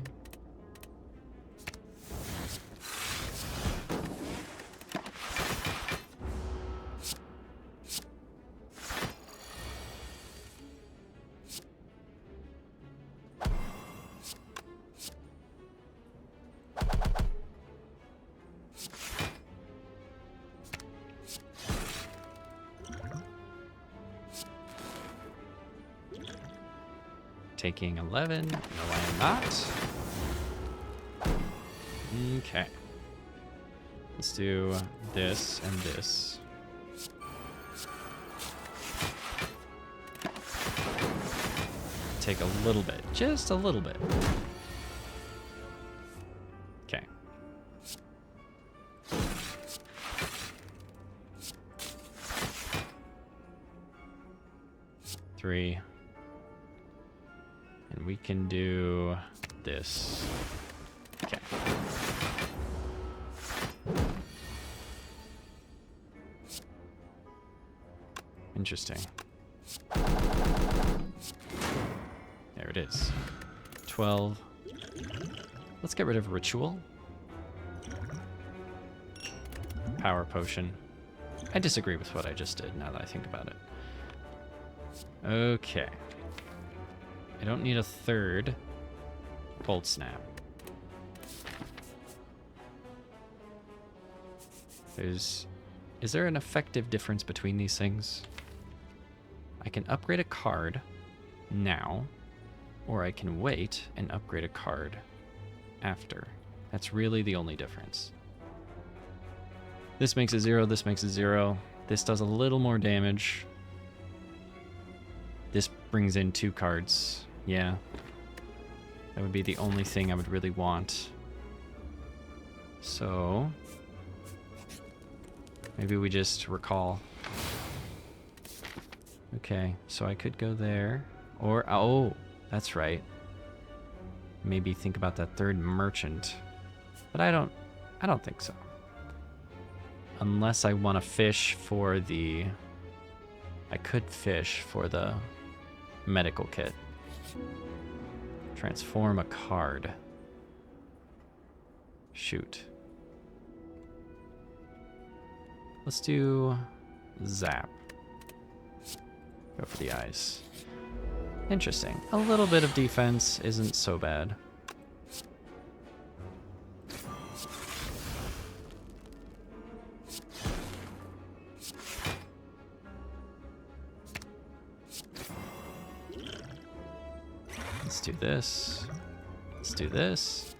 Taking 11. No, I am not. Okay. Let's do this and this. Take a little bit. Just a little bit. Okay. Three. And we can do this. Okay. Interesting. There it is. 12. Let's get rid of Ritual. Power Potion. I disagree with what I just did now that I think about it. Okay. I don't need a third Cold Snap. Is there an effective difference between these things? I can upgrade a card now, or I can wait and upgrade a card after. That's really the only difference. This makes it 0, this makes it 0. This does a little more damage. This brings in 2 cards. Yeah. That would be the only thing I would really want. So maybe we just recall. Okay, so I could go there. Or, oh, that's right. Maybe think about that third merchant. But I don't think so. Unless I want to fish for the... I could fish for the medical kit. Transform a card. Shoot. Let's do Zap. Go for the eyes. Interesting. A little bit of defense isn't so bad. Let's do this. Let's do this.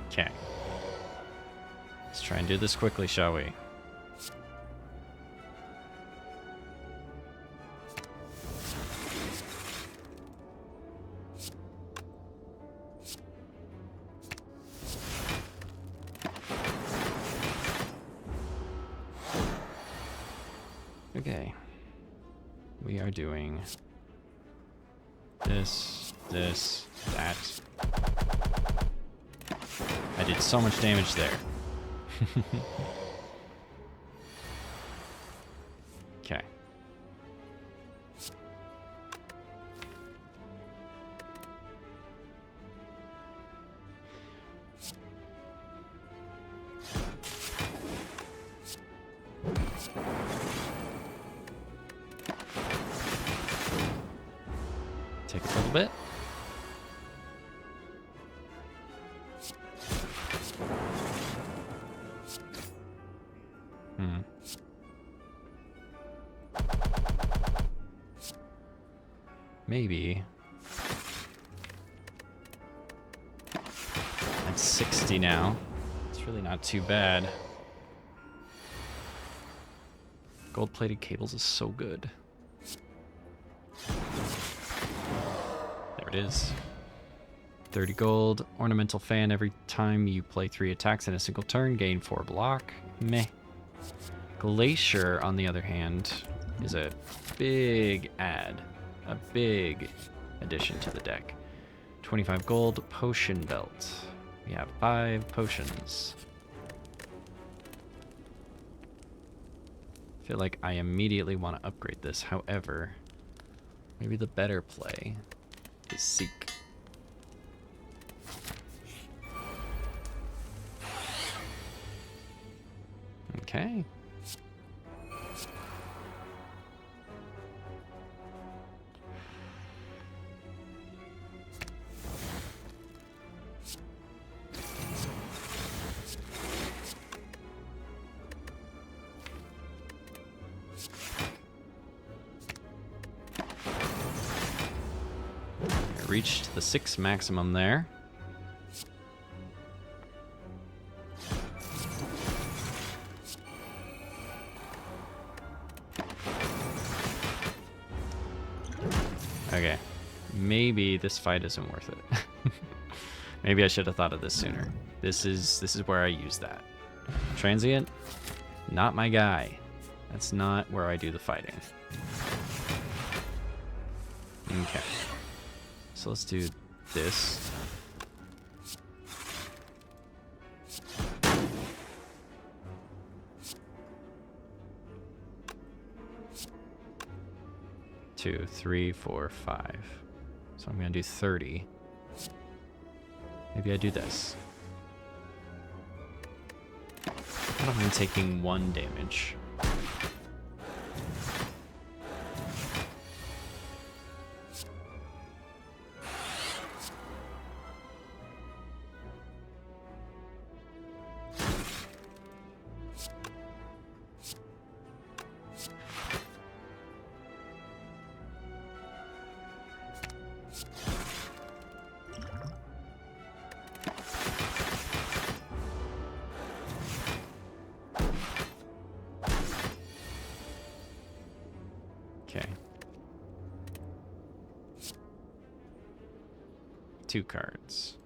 Okay. Let's try and do this quickly, shall we? Okay. We are doing this, this, that. I did so much damage there. Okay. Take a little bit. Maybe. That's 60 now. It's really not too bad. Gold-plated cables is so good. There it is. 30 gold. Ornamental fan every time you play 3 attacks in a single turn. Gain 4 block. Meh. Glacier, on the other hand, is a big add. A big addition to the deck. 25 gold. Potion belt. We have 5 potions. I feel like I immediately want to upgrade this. However, maybe the better play is Seek. Okay. Reached the 6 maximum there. Okay, maybe this fight isn't worth it. Maybe I should have thought of this sooner. This is where I use that. Transient, not my guy. That's not where I do the fighting. Okay. So let's do this. Two, 3, 4, 5. So I'm gonna do 30. Maybe I do this. I don't mind taking 1 damage. Okay. 2 cards.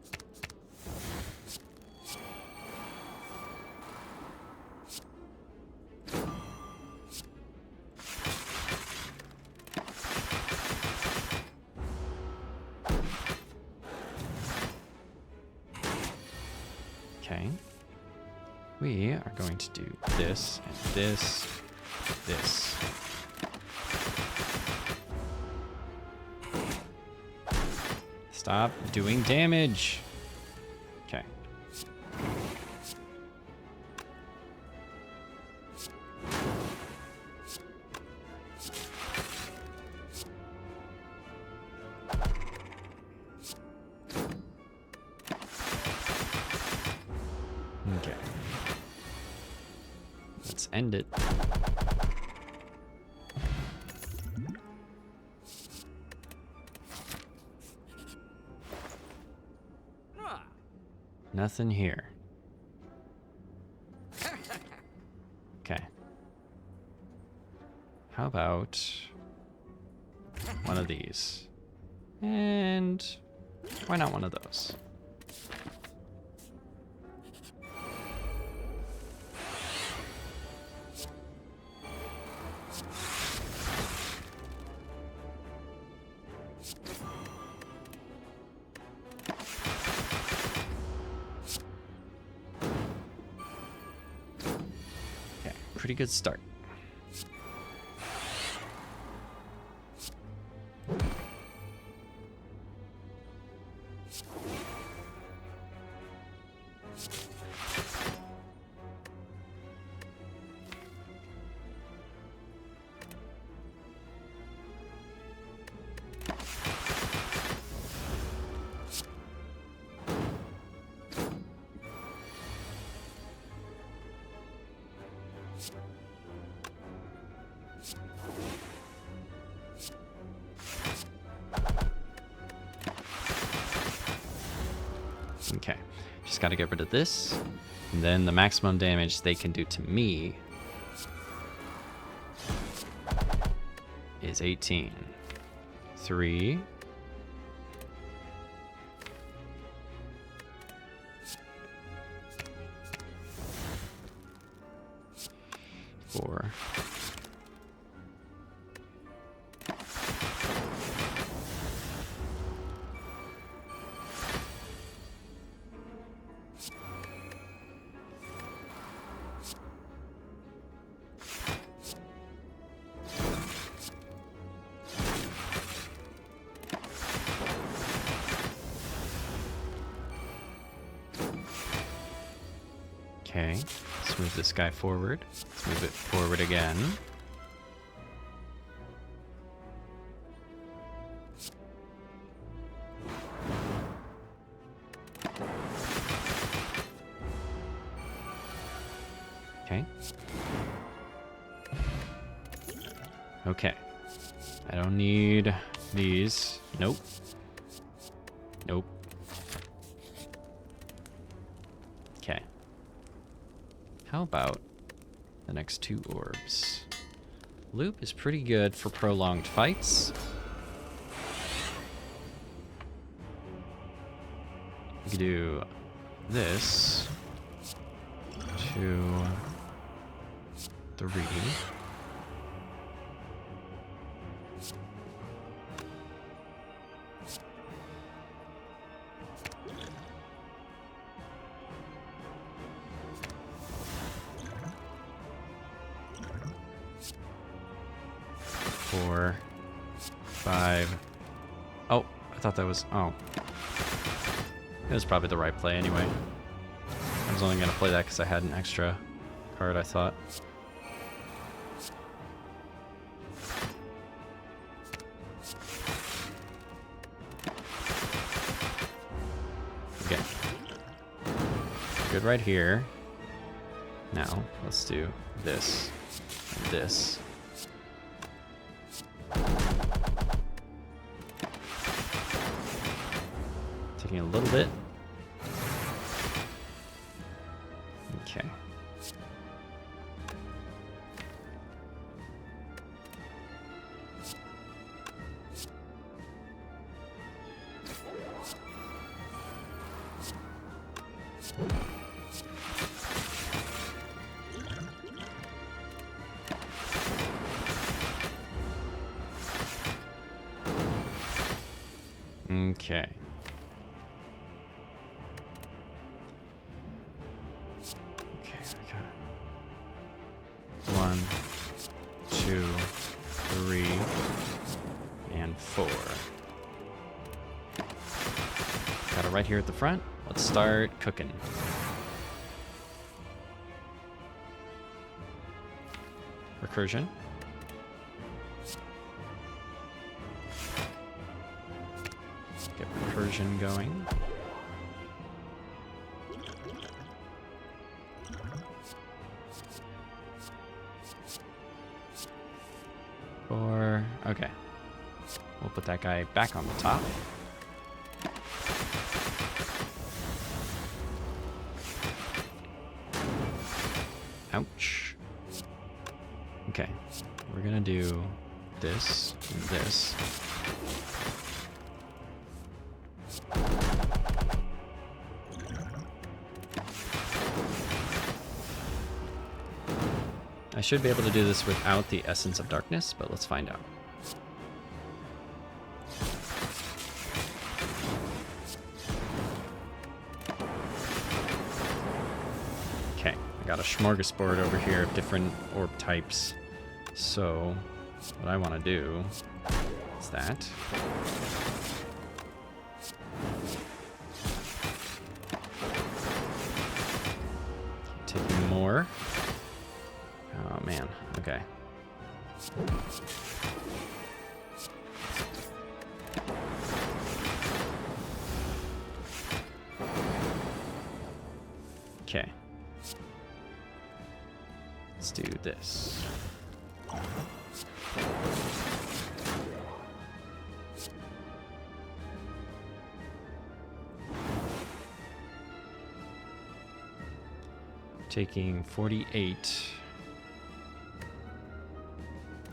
Okay. We are going to do this and this, this. Stop doing damage. Okay. Okay. Let's end it. Nothing here. Okay. How about one of these? And why not one of those? Pretty good start. Okay, just gotta get rid of this, and then the maximum damage they can do to me is 18. 3, Okay, let's move this guy forward. Let's move it forward again. Okay. Okay. I don't need these. Nope. Nope. Okay. How about the next 2 orbs? Loop is pretty good for prolonged fights. We could do this. 2, 3. Four, 5. Oh, I thought that was... Oh. It was probably the right play anyway. I was only going to play that because I had an extra card, I thought. Okay. Good right here. Now, let's do this and this. Taking a little bit. Okay. Okay. Okay, I got it. 1, 2, 3, and 4. Got it right here at the front. Let's start cooking. Recursion. Get recursion going. Okay. We'll put that guy back on the top. Ouch. Okay. We're gonna do this and this. I should be able to do this without the Essence of Darkness, but let's find out. Okay, I got a smorgasbord over here of different orb types. So, what I want to do is that. Keep taking more. Oh man, okay. Okay. Let's do this. Taking 48.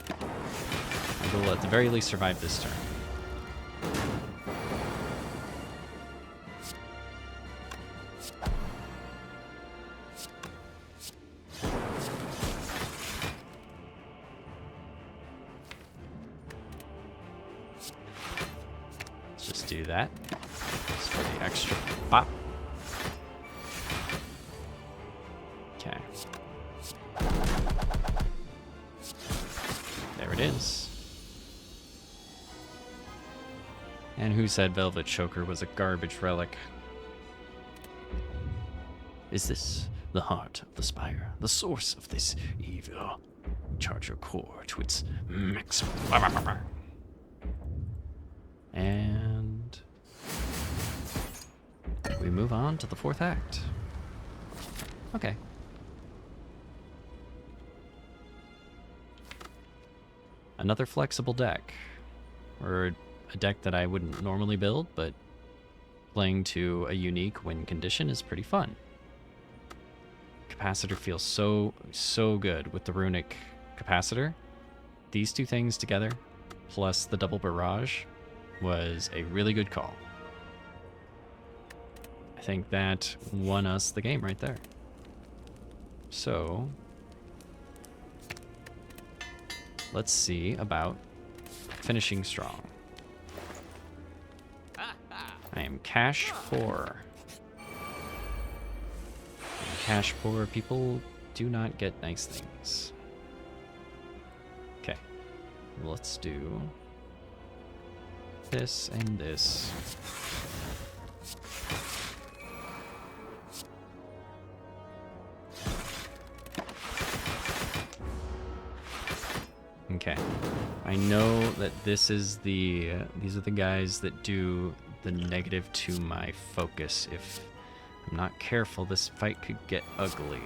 I will at the very least survive this turn. Let's just do that. Just for the extra pop. Okay. There it is. And who said Velvet Choker was a garbage relic? Is this the heart of the spire, the source of this evil. Charge your core to its maximum. And we move on to the 4th act. Okay. Another flexible deck, or a deck that I wouldn't normally build, but playing to a unique win condition is pretty fun. Capacitor feels so good with the runic capacitor. These two things together, plus the double barrage, was a really good call. I think that won us the game right there. So, let's see about finishing strong. I am cash poor. Cash poor people do not get nice things. Okay, let's do this and this. Okay, I know that this is these are the guys that do the negative to my focus. If I'm not careful, this fight could get ugly.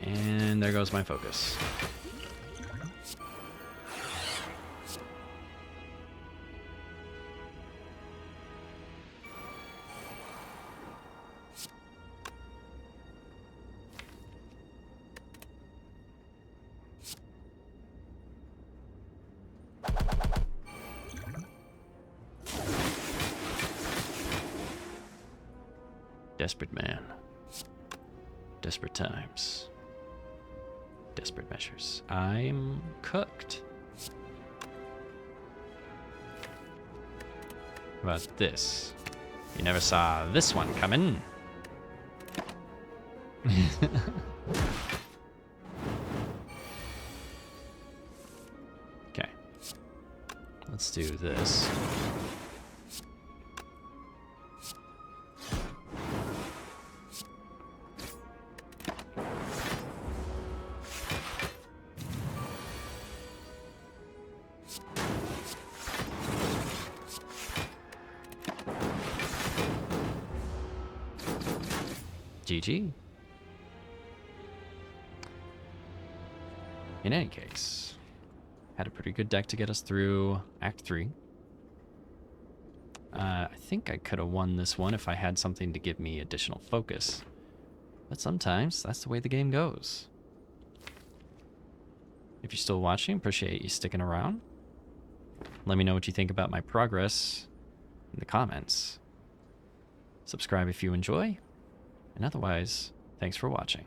And there goes my focus. Desperate man. Desperate times. Desperate measures. I'm cooked. How about this? You never saw this one coming. Okay. Let's do this. GG. In any case, had a pretty good deck to get us through Act 3. I think I could have won this one if I had something to give me additional focus. But sometimes that's the way the game goes. If you're still watching, appreciate you sticking around. Let me know what you think about my progress in the comments. Subscribe if you enjoy. And otherwise, thanks for watching.